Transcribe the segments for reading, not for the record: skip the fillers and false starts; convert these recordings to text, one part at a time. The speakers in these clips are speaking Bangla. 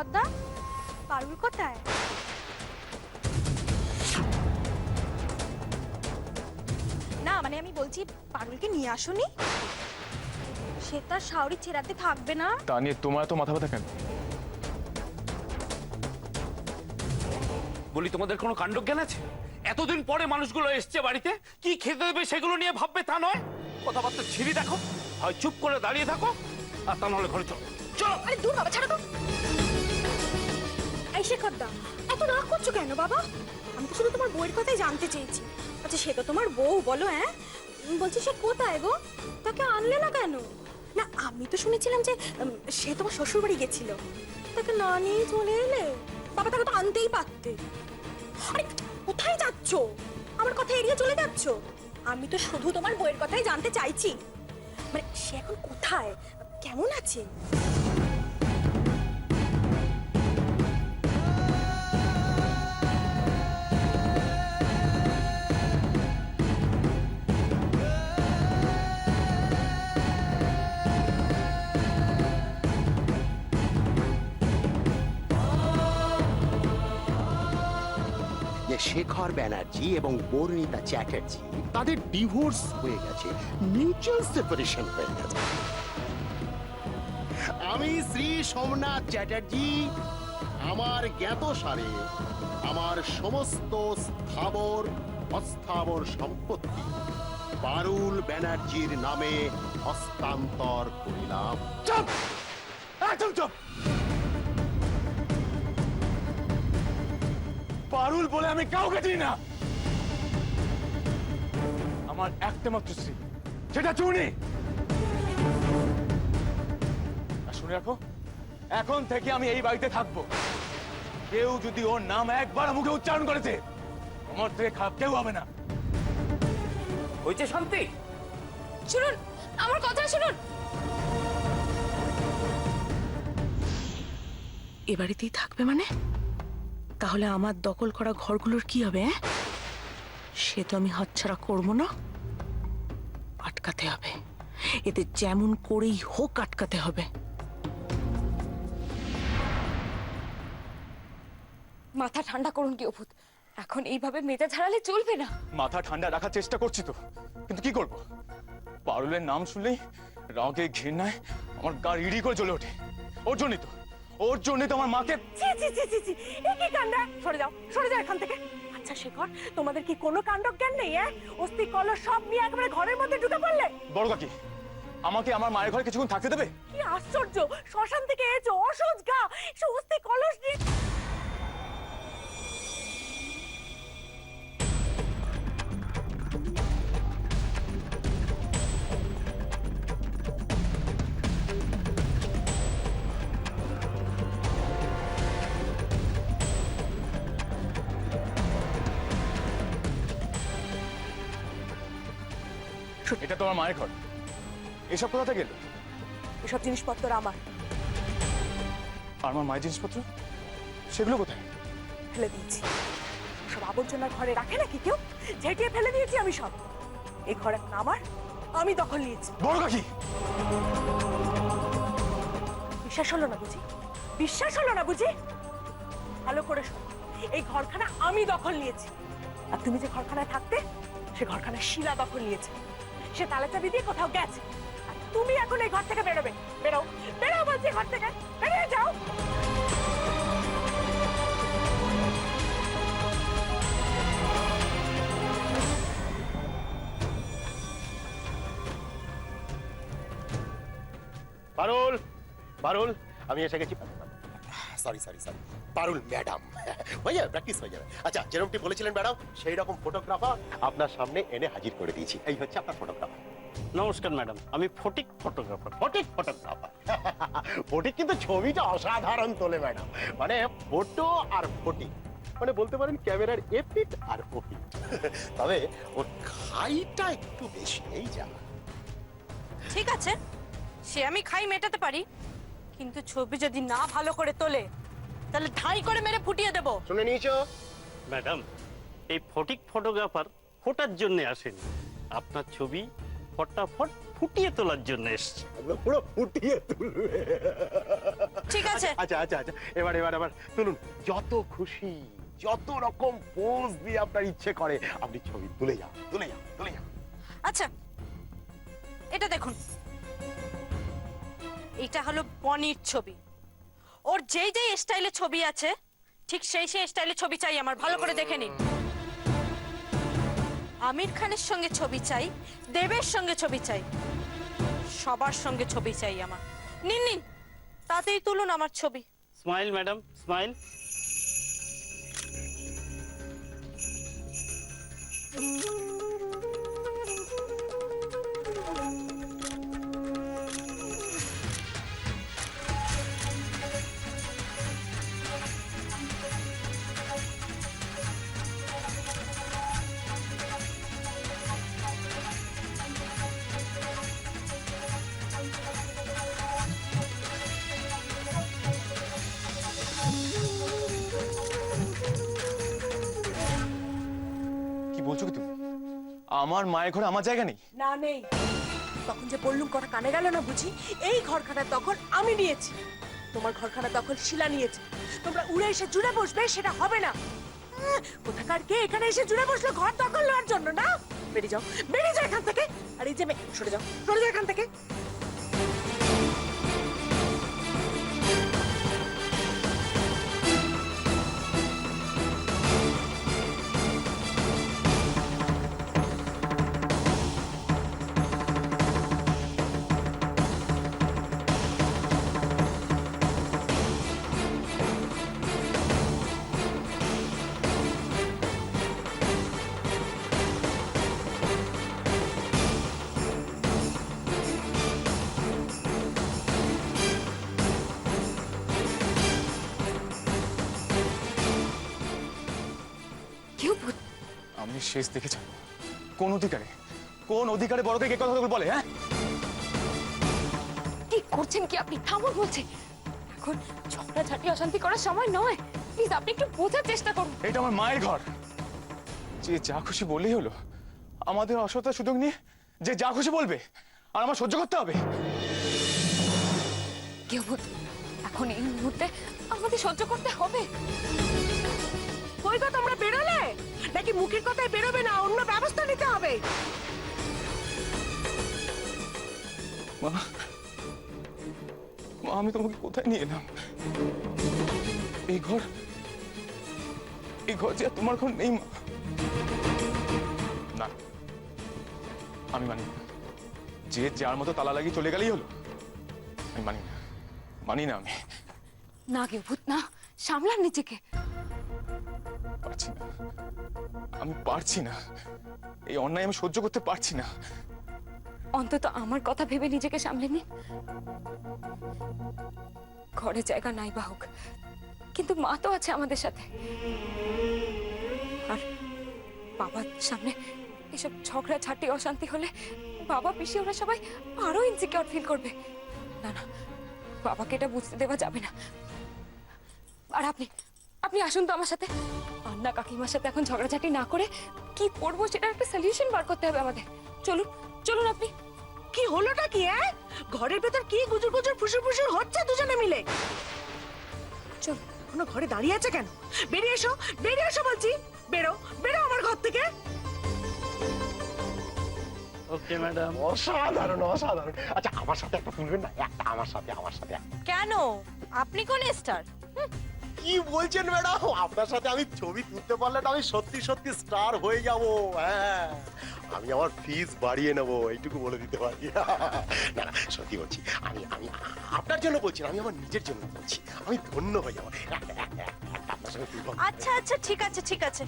শেখরদা, পারুল কোথায়? না মানে আমি বলছি পারুলকে নিয়ে আসোনি? সে তার শাওরি ছেড়াতে থাকবে না। তা নিয়ে তোমার তো মাথা ব্যথা কেন? বলি তোমাদের কোনো কাণ্ডজ্ঞান আছে? এতদিন পরে মানুষগুলো এসছে বাড়িতে, কি খেতে দেবে সেগুলো নিয়ে ভাববে তা নয়। কথাবার্তা ছিঁড়ি দেখো, হয় চুপ করে দাঁড়িয়ে থাকো আর তা নাহলে ঘরে চলো। চলো। আরে দূর বাবা, ছাড়ো তো। এই শেখরদা, এত রাগ করছো কেন বাবা? আমি তো শুধু তোমার বউয়ের কথাই জানতে চেয়েছি। আচ্ছা সে তো তোমার বউ, বলো। হ্যাঁ বলছি সে কোথায় গো? তাকে আনলে না কেন? না আমি তো শুনেছিলাম যে সে তোমার শ্বশুর বাড়ি গেছিল। তাকে না নিয়ে চলে এলে? বাবা তাকে তো আনতেই পারতে। আরে কোথায় যাচ্ছ? আমার কথা এড়িয়ে চলে যাচ্ছ? আমি তো শুধু তোমার বউয়ের কথাই জানতে চাইছি। মানে সে এখন কোথায়, কেমন আছে? যে শেখর ব্যানার্জি এবং বর্ণিতা চ্যাটার্জি তাদের ডিভোর্স হয়ে গেছে, মিউচুয়াল সেপারেশন হয়ে গেছে। আমি শ্রী সোমনাথ চ্যাটার্জি আমার জ্ঞাতসারে আমার সমস্ত স্থাবর অস্থাবর সম্পত্তি পারুল ব্যানার্জির নামে হস্তান্তর করিলাম। চুপ, একদম চুপ। পারুল বলে আমি কাউকে চিনি না। আমার একটা মাত্র স্ত্রী, সেটা চুনি। আর শুনে রাখো, এখন থেকে আমি এই বাড়িতে থাকবো। কেউ যদি ওর নাম একবার মুখে উচ্চারণ করেছে, আমার থেকে খারাপ কেউ হবে না। হয়েছে শান্তি? শুনুন আমার কথা শুনুন। এ বাড়িতেই থাকবে মানে? তাহলে আমার দখল করা ঘরগুলোর কি হবে? সে তো আমি হাতছাড়া করবো না, আটকাতে হবে। এতে যেমন করেই হোক আটকাতে হবে। মাথা ঠান্ডা করুন কি অভূত, এখন এইভাবে মেজাজ হারালে চলবে না। মাথা ঠান্ডা রাখার চেষ্টা করছি তো, কিন্তু কি করব? পারুলের নাম শুনলেই রাগে ঘৃণায় আমার গা ইড়ি করে জ্বলে ওঠে। ওর জন্যই তো আমার মাকে। ছি ছি ছি ছি ছি, এ কি কাণ্ড! সরে যাও, সরে যাও এখান থেকে। আচ্ছা শেখর, তোমাদের কি কোনো কাণ্ড জ্ঞান নেই? অস্থি কলস সব নিয়ে একেবারে ঘরের মধ্যে ঢুকে পড়লে। বড় কাকি, আমাকে আমার মায়ের ঘরে কিছুক্ষণ থাকতে দেবে? কি আশ্চর্য! শ্মশান থেকে এসো, অসহ্য গা, সে অস্থি কলস নিয়ে। এটা তোমার মায়ের ঘর, এসব কোথা গেল? এসব জিনিসপত্র আমার। আর আমার মায়ের জিনিসপত্র, সেগুলো কোথায়? ফেলে দিয়েছি। সব আবর্জনা ঘরে রাখে নাকি কেউ? ঝেঁটিয়ে ফেলে দিয়েছি আমি সব। এই ঘর এখন আমার, আমি দখল নিয়েছি। বড় কাকি, বিশ্বাস হলো না বুঝি? বিশ্বাস হলো না বুঝি? ভালো করে শোনো, এই ঘরখানা আমি দখল নিয়েছি। আর তুমি যে ঘরখানায় থাকতে, সে ঘরখানা শিলা দখল নিয়েছে। সে তালা চাবি দিয়ে কোথাও গেছে। আর তুমি এখন এই ঘর থেকে বেরোবে। বেরো, বেরো বলছি, ঘর থেকে বেরিয়ে যাও। পারুল, পারুল, আমি এসে গেছি। সরি সরি সরি, পারুল ম্যাডাম। হয়ে যাবে, প্র্যাকটিস হয়ে যাবে। আচ্ছা, যেরকমটি বলেছিলেন ম্যাডাম, সেই রকম ফটোগ্রাফার আপনার সামনে এনে হাজির করে দিয়েছি। এই হচ্ছে আপনার ফটোগ্রাফার। নমস্কার ম্যাডাম, আমি ফটিক ফটোগ্রাফার। ফটিক ফটোগ্রাফার। ফটিক কিন্তু ছবিটা অসাধারণ তোলে ম্যাডাম। মানে ফটো আর ফটিক, মানে বলতে পারেন ক্যামেরার এপিট আর ওপিট। তবে ওর খাইটা একটু বেশি, এই যা। ঠিক আছে, সে আমি খাই মেটাতে পারি, কিন্তু ছবি যদি না ভালো করে তোলে তাহলে ধাই করে মেরে ফুটিয়ে দেবো। শুনে নিয়েছো ম্যাডাম, এই ফটিক ফটোগ্রাফার ফোটার জন্য আসেন। আপনার ছবি ফটাফট ফুটিয়ে তোলার জন্য এসছি। একদম পুরো ফুটিয়ে তুলবে। ঠিক আছে আচ্ছা আচ্ছা আচ্ছা, এবার এবার এবার তুলুন, যত খুশি যত রকম পোজ দিয়ে আপনার ইচ্ছে করে আপনি ছবি তুলে যান, তুলে যান, তুলে যান। আচ্ছা এটা দেখুন, এটা হলো বনির ছবি। ওর যেই যেই স্টাইলে ছবি আছে ঠিক সেই সেই স্টাইলে ছবি চাই আমার, ভালো করে দেখে নিন। আমির খানের সঙ্গে ছবি চাই, দেবের সঙ্গে ছবি চাই, সবার সঙ্গে ছবি চাই আমার। নিন নিন তাতেই তুলুন আমার ছবি। Smile madam, smile. কি বলছো কি তুমি? আমার মায়ের ঘরে আমার জায়গা নেই? না নেই। তখন যে বললুম কথা কানে গেল না বুঝি? এই ঘরখানা তখন আমি নিয়েছি, তোমার ঘরখানা তখন শিলা নিয়েছে। তোমরা উড়ে এসে জুড়ে বসবে সেটা হবে না। কোথাকার কে এখানে এসে জুড়ে বসলো ঘর দখল নেওয়ার জন্য? না, বেরিয়ে যাও, বেরিয়ে যাও এখান থেকে। আর এই যে মেয়ে, সরে যাও, সরে যাও এখান থেকে। কেউ ভূত? আমি শেষ দেখে ছাড়বো। কোন অধিকারে, কোন অধিকারে বড় থেকে কথা বলে? হ্যাঁ, কি করছেন কি আপনি? থামুন বলছি। এখন ঝগড়াঝাটি অশান্তি করার সময় নয়, প্লিজ আপনি একটু বোঝার চেষ্টা করুন। এটা আমার মায়ের ঘর, যে যা খুশি বললেই হলো। আমাদের অসতার সুযোগ নিয়ে যে যা খুশি বলবে আর আমার সহ্য করতে হবে। কেউ ভূত, এখন এই মুহূর্তে আমাদের সহ্য করতে হবে। কই গো তোমরা বেরোলে নাকি মুখের কথায় বেরোবে না? অন্য ব্যবস্থা নিতে হবে। মা, মা, আমি তোমাকে কোথায় নিয়ে এলাম? এই ঘর, এই ঘর যে আর তোমার ঘর নেই মা। না, আমি মানি না। যে যার মতো তালা লাগিয়ে চলে গেলেই হলো। আমি মানি না, মানি না আমি। না কেউ ভূত না, সামলান নিজেকে। পারছি না, আমি পারছি না। এই অন্যায় আমি সহ্য করতে পারছি না। অন্তত আমার কথা ভেবে নিজেকে সামলে নিন। ঘরে জায়গা নাই বা হোক, কিন্তু মা তো আছে আমাদের সাথে। আর বাবার সামনে এসব ঝগড়া ঝাঁটি অশান্তি হলে বাবা পিসি ওরা সবাই আরো ইনসিকিউর ফিল করবে। না না, বাবাকে এটা বুঝতে দেওয়া যাবে না। আর আপনি আপনি আসুন তো আমার সাথে। আন্না কাকিমার সাথে এখন ঝগড়াঝাটি না করে কি করবো সেটার একটা সলিউশন বার করতে হবে আমাদের। চলুন চলুন আপনি। কি হলোটা কি? ঘরের ভেতর কি গুজুর গুজুর ফুসুর ফুসুর হচ্ছে দুজনে মিলে? চল, এখনো ঘরে দাঁড়িয়ে আছে কেন? বেরিয়ে এসো, বেরিয়ে এসো বলছি। বেরো, বেরো আমার ঘর থেকে। Okay madam. অসাধারণ, অসাধারণ। আচ্ছা আমার সাথে একটা তুলবেন না? একটা আমার সাথে, আমার সাথে একটা। কেন? আপনি কোন স্টার? কি বলছেন ম্যাডাম? আপনার সাথে আমি ছবি তুলতে পারলে তো আমি সত্যি সত্যি স্টার হয়ে যাব। হ্যাঁ, আমি আমার ফিস বাড়িয়ে নেবো, এইটুকু বলে দিতে পারি। না না, সত্যি বলছি, আমি আমি আপনার জন্য বলছি না, আমি আমার নিজের জন্য বলছি। আমি ধন্য হয়ে যাবো আপনার সঙ্গে তুলব। আচ্ছা আচ্ছা, ঠিক আছে ঠিক আছে।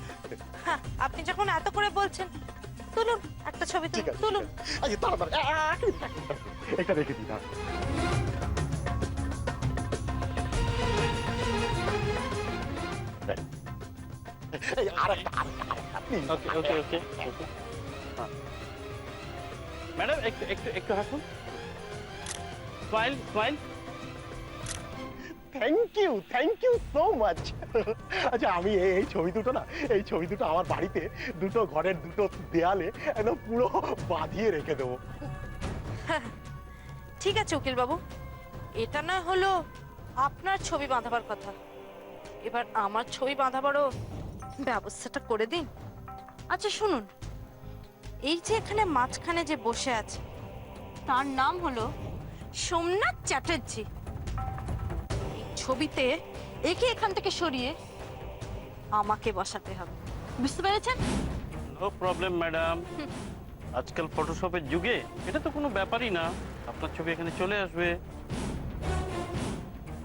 হ্যাঁ, আপনি যখন এত করে বলছেন তুলুন একটা ছবি, ঠিক আছে, তুলুন। আচ্ছা তাড়াতাড়ি এটা রেখে দিই। ওকে ওকে ওকে ওকে। ম্যাডাম একটু একটু একটু হাসুন। Smile smile. Thank you so much. আচ্ছা আমি এই ছবি দুটো না, এই ছবি দুটো আমার বাড়িতে দুটো ঘরের দুটো দেয়ালে একদম পুরো বাঁধিয়ে রেখে দেবো। ঠিক আছে উকিল বাবু, এটা না হলো আপনার ছবি বাঁধাবার কথা, এবার আমার ছবি বাঁধাবারও ব্যবস্থাটা করে দিন। আচ্ছা শুনুন, এই যে এখানে মাঝখানে যে বসে আছে তার নাম হলো সোমনাথ চ্যাটার্জি। এই ছবিতে একে এখান থেকে সরিয়ে আমাকে বসাতে হবে, বুঝতে পেরেছেন? নো প্রবলেম ম্যাডাম, আজকাল ফটোশপের যুগে এটা তো কোনো ব্যাপারই না, আপনার ছবি এখানে চলে আসবে।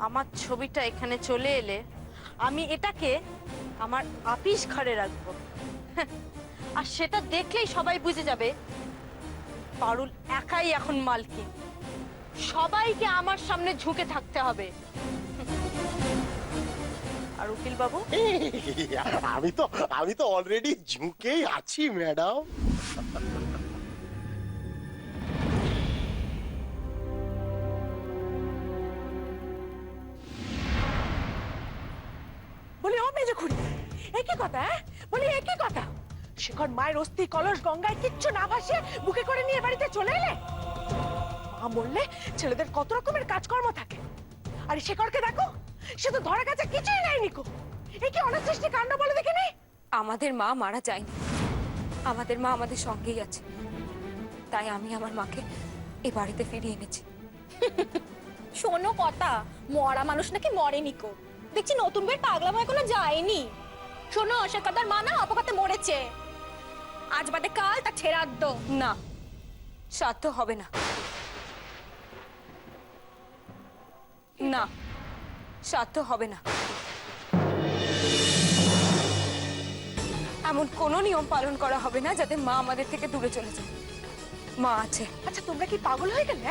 আমার ছবিটা এখানে চলে এলে আমি এটাকে আমার আপিস ঘরে রাখবো, আর সেটা দেখলেই সবাই বুঝে যাবে পারুল একাই এখন মালকিন, সবাইকে আমার সামনে ঝুঁকে থাকতে হবে। আর উকিল বাবু, আমি তো অলরেডি ঝুঁকেই আছি ম্যাডাম। বলি ও মেজে খুঁড়ি, একই কথা, বলি একই কথা, শেখর মায়ের অস্থি কলস গঙ্গায় কিচ্ছু না ভাসিয়ে বুকে করে নিয়ে বাড়িতে চলে এলে। মা বললে ছেলেদের কত রকমের কাজকর্ম থাকে, আর শেখরকে দেখো, সে তো ধরা কাছে কিছুই নাই নিকো। এ কি অনাসৃষ্টি কাণ্ড বলে দেখে নেই? আমাদের মা মারা যায়নি, আমাদের মা আমাদের সঙ্গেই আছে, তাই আমি আমার মাকে এ বাড়িতে ফিরিয়ে এনেছি। শোনো কথা, মরা মানুষ নাকি মরেনি কো, দেখছি নতুন বের পাগলা হয়ে কোনো যায়নি। শোনো সে কথার মা না অপঘাতে মরেছে, আজ বাদে কাল তা ছেড়াদ্দ। না, সাধ্য হবে না, না সাধ্য হবে না। এমন কোনো নিয়ম পালন করা হবে না যাতে মা আমাদের থেকে দূরে চলে যায়। মা আছে। আচ্ছা তোমরা কি পাগল হয়ে গেলে?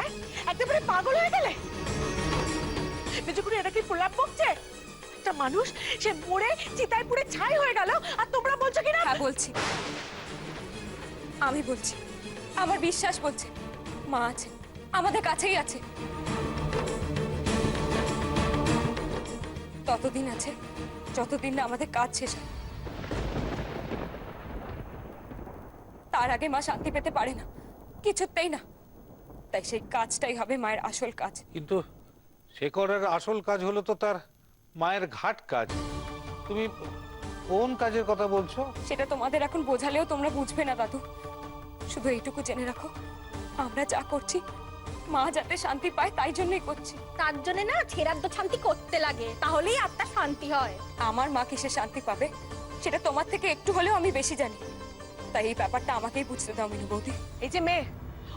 একেবারে পাগল হয়ে গেলে? মেজুকুড়ি এটা কি প্রলাপ বকছে? একটা মানুষ সে মরে চিতায় পুড়ে ছাই হয়ে গেল, আর তোমরা বলছো কি না? হ্যাঁ বলছি, আমি বলছি, আমার বিশ্বাস বলছে মা আছে, আমাদের কাছেই আছে। ততদিন আছে যতদিন না আমাদের কাজ শেষ হয়। তার আগে মা শান্তি পেতে পারে না, কিছুতেই না। তাই সেই কাজটাই হবে মায়ের আসল কাজ। কিন্তু শেখরের আসল কাজ হলো তো তার মায়ের ঘাট কাজ। তুমি কোন কাজের কথা বলছো? সেটা তোমাদের এখন বোঝালেও তোমরা বুঝবে না দাদু। শুধু এইটুকু জেনে রাখো, আমরা যা করছি মা যাতে শান্তি পায় তাই জন্যই করছি। তার জন্য না ছেড়াদ্দ শান্তি করতে লাগে, তাহলেই আত্মা শান্তি হয়। আমার মা কিসে শান্তি পাবে সেটা তোমার থেকে একটু হলেও আমি বেশি জানি, তাই এই ব্যাপারটা আমাকেই বুঝতে দাও মিনু বৌদি। এই যে মেয়ে,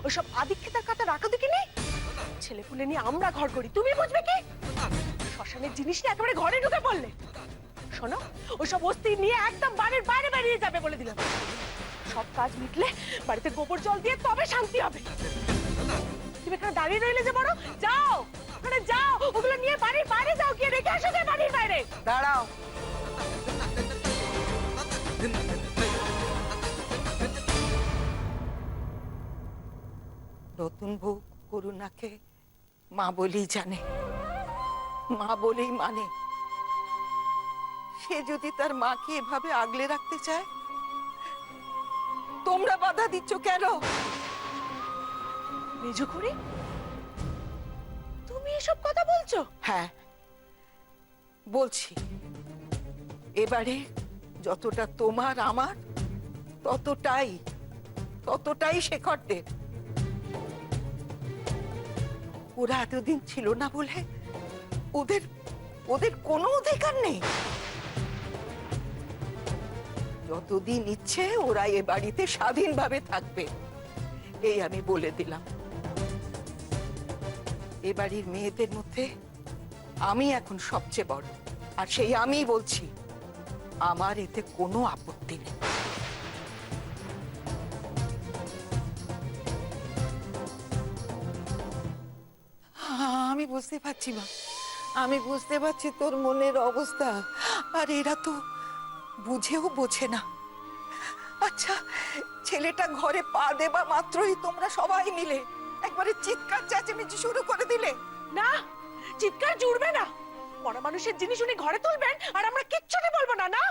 ওইসব আদিক্ষেতার কথা রাখো দেখি নেই। ছেলে পুলে নিয়ে আমরা ঘর করি, তুমি বুঝবে কি? শ্মশানের জিনিস নিয়ে একেবারে ঘরে ঢুকে পড়লে। শোনো, ওইসব অস্থি নিয়ে একদম বাড়ির বাইরে বেরিয়ে যাবে বলে দিলাম। সব কাজ মিটলে বাড়িতে গোবর জল দিয়ে তবে শান্তি হবে। তুমি এখানে দাঁড়িয়ে রইলে যে বড়, যাও ওখানে যাও, ওগুলো নিয়ে বাড়ির বাইরে যাও, গিয়ে রেখে আসো যে বাড়ির বাইরে। দাঁড়াও, নতুন বউ করুণাকে মা বলেই জানে, মা বলেই মানে। সে যদি তার মাকে এভাবে আগলে রাখতে চায়, তোমরা বাধা দিচ্ছ কেন? মেজুকুড়ি, তুমি এসব কথা বলছো? হ্যাঁ বলছি, এবারে যতটা তোমার আমার ততটাই শেখরদের। ওরা এতদিন ছিল না বলে ওদের কোনো অধিকার নেই। যতদিন ইচ্ছে ওরা এ বাড়িতে স্বাধীনভাবে থাকবে, এই আমি বলে দিলাম। এ বাড়ির মেয়েদের মধ্যে আমি এখন সবচেয়ে বড়, আর সেই আমি বলছি, আমার এতে কোনো আপত্তি নেই। আমি বুঝতে পারছি মা, আমি বুঝতে পারছি তোর মনের অবস্থা, আর এরা তো বুঝেও বোঝে না। আচ্ছা, ছেলেটা ঘরে পা দেবা মাত্রই তোমরা সবাই মিলে একবারে চিৎকার চেঁচামেচি শুরু করে দিলে। না, চিৎকার জুড়বে না। বড় মানুষের জিনিস উনি ঘরে তুলবেন আর আমরা কিচ্ছুটি বলবো না, না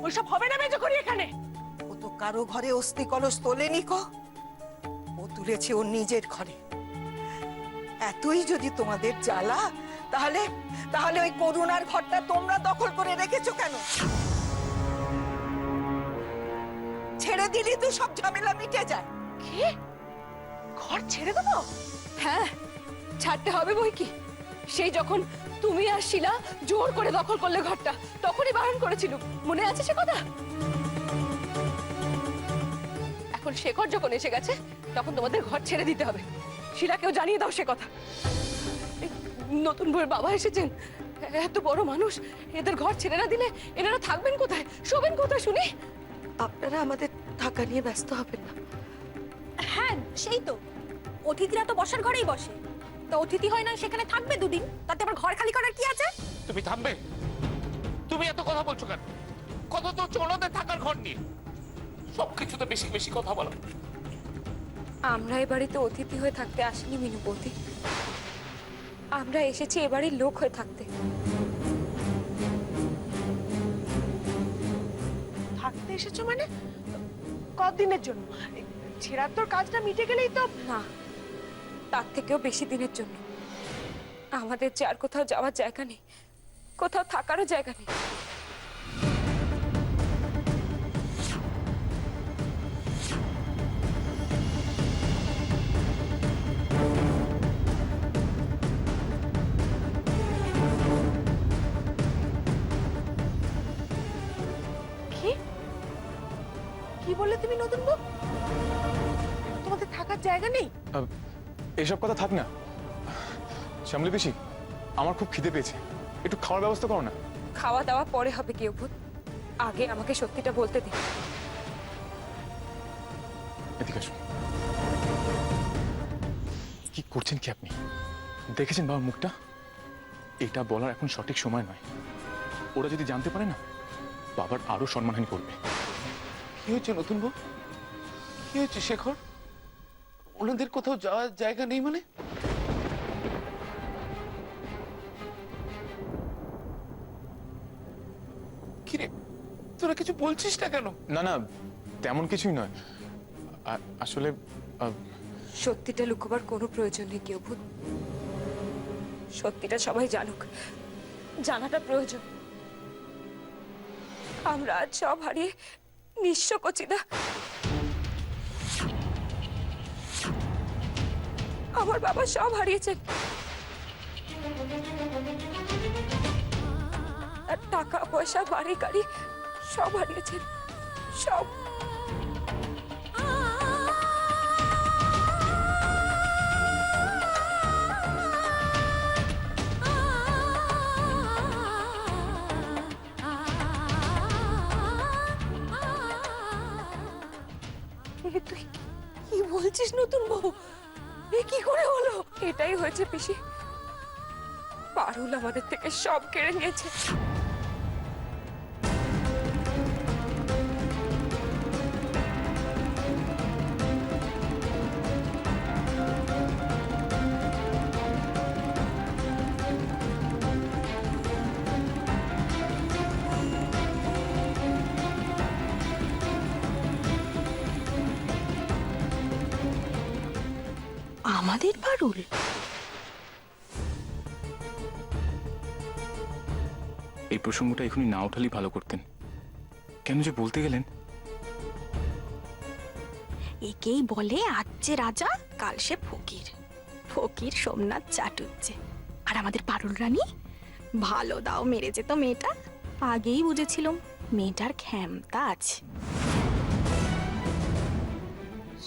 ওইসব হবে না মেজো করি এখানে। ও তো কারো ঘরে অস্থি কলস তোলেনি কো, ও তুলেছে ওর নিজের ঘরে। এতই যদি তোমাদের জ্বালা, তাহলে তাহলে ওই করুণার ঘরটা তোমরা দখল করে রেখেছো কেন? ছেড়ে দিলি তো সব ঝামেলা মিটে যায়। কি ঘর ছেড়ে দেবো? হ্যাঁ, ছাড়তে হবে বই কি। সেই যখন তুমি আর শিলা জোর করে দখল করলে ঘরটা, তখনই বারণ করেছিল, মনে আছে সে কথা? এখন শেখর যখন এসে গেছে, তখন তোমাদের ঘর ছেড়ে দিতে হবে। শিলাকেও জানিয়ে দাও সে কথা। এই নতুন বউয়ের বাবা এসেছেন, এত বড় মানুষ, এদের ঘর ছেড়ে না দিলে এনারা থাকবেন কোথায়, শোবেন কোথায় শুনি? আপনারা আমাদের থাকা নিয়ে ব্যস্ত হবেন না। হ্যাঁ সেই তো, অতিথিরা তো বসার ঘরেই বসে, তো অতিথি হয় না সেখানে থাকবে দুদিন, তাতে আবার ঘর খালি করার কি আছে? তুমি থামবে? তুমি এত কথা বলছো কেন? কথা তো হচ্ছে ওনাদের থাকার ঘর নিয়ে, সবকিছুতে বেশি বেশি কথা বলো। আমরা এ বাড়িতে অতিথি হয়ে থাকতে আসিনি মিনুপতি, আমরা এসেছি এ বাড়ির লোক হয়ে থাকতে। থাকতে এসেছো মানে কতদিনের জন্য? ছেড়ার তোর কাজটা মিটে গেলেই তো। না, তার থেকেও বেশি দিনের জন্য। আমাদের যে আর কোথাও যাওয়ার জায়গা নেই, কোথাও থাকারও জায়গা নেই। কি কি বললে তুমি নতুন বউ? তোমাদের থাকার জায়গা নেই? এসব কথা থাক না। শ্যামলী পিসি, আমার খুব খিদে পেয়েছে, একটু খাওয়ার ব্যবস্থা করো না। খাওয়া দাওয়া পরে হবে কি অভূত, আগে আমাকে সত্যিটা বলতে দিন। এদিকে আসুন। কি করছেন কি আপনি? দেখেছেন বাবার মুখটা? এটা বলার এখন সঠিক সময় নয়। ওরা যদি জানতে পারে না, বাবার আরো সম্মানহানি করবে। কি হয়েছে নতুন বউ? কি হয়েছে শেখর? ওনাদের কোথাও যাওয়ার জায়গা নেই মানে? কিরে, তোরা কিছু বলছিস না কেন? না না, তেমন কিছুই নয়। আসলে সত্যিটা লুকোবার কোনো প্রয়োজন নেই কি অভূত। সত্যিটা সবাই জানুক, জানাটা প্রয়োজন। আমরা আজ সব হারিয়ে নিঃস্ব কচিদা। আমার বাবা সব হারিয়েছেন, আর টাকা পয়সা বাড়ি গাড়ি সব হারিয়েছেন, সব। তুই কি বলছিস নতুন বউ? এ কি করে হলো? এটাই হয়েছে পিসি, পারুল আমাদের থেকে সব কেড়ে নিয়েছে। আমাদের পারুল? এই প্রসঙ্গটা এখনই না ওঠালেই ভালো করতেন। কেন যে বলতে গেলেন? একেই বলে আজ যে রাজা কাল সে ফকির, ফকির সোমনাথ চাটুজ্জে। আর আমাদের পারুল রানী ভালো দাও মেরে যেত মেয়েটা। আগেই বুঝেছিলাম মেয়েটার ক্ষমতা আছে।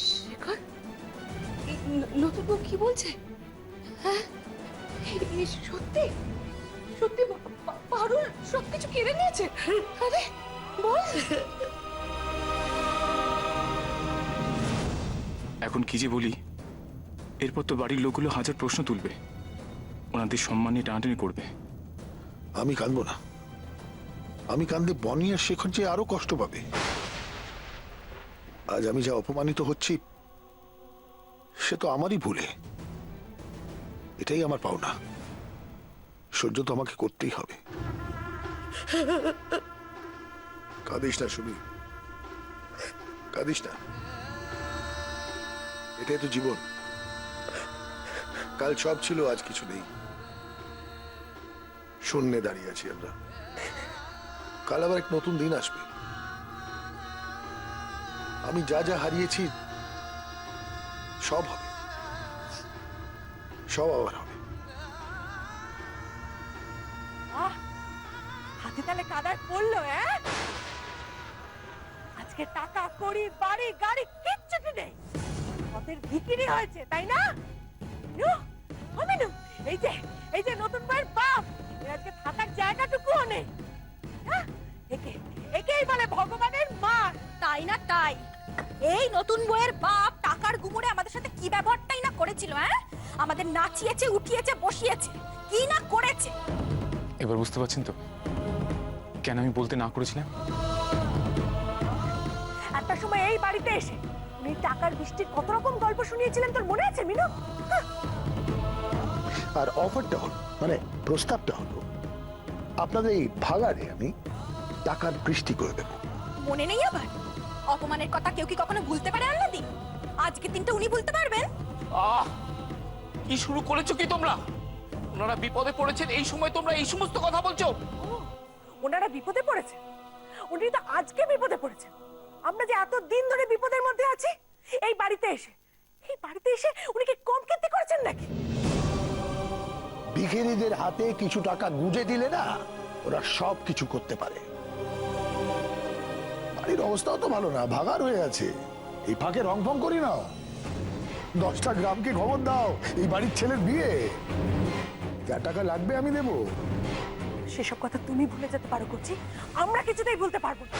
শেখর, এই নতুন বউ কি বলছে? হ্যাঁ, এই সত্যি সত্যি পারুল সবকিছু কেড়ে নিয়েছে? আরে বল। এখন কি যে বলি, এরপর তো বাড়ির লোকগুলো হাজার প্রশ্ন তুলবে, ওনাদের সম্মান নিয়ে টানাটানি করবে। আমি কাঁদবো না। আমি কাঁদলে বনি আর শেখর যে আরো কষ্ট পাবে। আজ আমি যা অপমানিত হচ্ছি সে তো আমারই ভুলে। এটাই আমার পাওনা। সহ্য তো আমাকে করতেই হবে। কাঁদিস না সুমি, কাঁদিস না, এটাই তো জীবন। কাল সব ছিল, আজ কিছু নেই, শূন্যে দাঁড়িয়ে আছি আমরা। কাল আবার এক নতুন দিন আসবে। আমি যা যা হারিয়েছি সব হবে, সব আবার হবে। হাতে তালে কাদার পড়লো, হ্যাঁ? আজকে টাকা কড়ি বাড়ি গাড়ি কিচ্ছুটি নেই, ওদের বিক্রি হয়েছে, তাই না? মিনু, ও মিনু, এই যে নতুন বউয়ের বাপ, এর আজকে থাকার জায়গাটুকুও নেই। হ্যাঁ? একেই বলে ভগবানের মার। তাই না তাই, এই নতুন বইয়ের বাপ টাকার গুমরে আমাদের সাথে কি ব্যবহারটাই না করেছিল, হ্যাঁ? আমাদের নাচিয়েছে, উঠিয়েছে, বসিয়েছে, কি না করেছে। এবার বুঝতে পারছেন তো কেন আমি বলতে না করেছিলাম? একটা সময় এই বাড়িতে এসে উনি টাকার বৃষ্টির কত রকম গল্প শুনিয়েছিলেন, তোর মনে আছে মিনু? হ্যাঁ। আর অফারটা হলো, মানে প্রস্তাবটা হলো, আপনাদের এই ভাগাড়ে আমি টাকার বৃষ্টি করে দেবো। মনে নেই আবার? অপমানের কথা কেউ কি কখনো ভুলতে পারে আল্লাদি? আজকে দিনটা উনি ভুলতে পারবেন? কি শুরু করেছো কি তোমরা? ওনারা বিপদে পড়েছেন, এই সময় তোমরা এই সমস্ত কথা বলছো? ওনারা বিপদে পড়েছে, উনি তো আজকে বিপদে পড়েছে। আমরা যে এত দিন ধরে বিপদের মধ্যে আছি, এই বাড়িতে এসে উনি কি কম কীর্তি করেছেন নাকি? ভিখিরিদের হাতে কিছু টাকা গুঁজে দিলে না, ওরা সব কিছু করতে পারে। বাড়ির অবস্থাও তো ভালো না, ভাগার হয়ে আছে। এই ফাঁকে রং ফং করি নাও, 10টা গ্রামকে খবর দাও এই বাড়ির ছেলের বিয়ে, যা টাকা লাগবে আমি দেবো। সেসব কথা তুমি ভুলে যেতে পারো করছি, আমরা কিছুতেই ভুলতে পারবো না।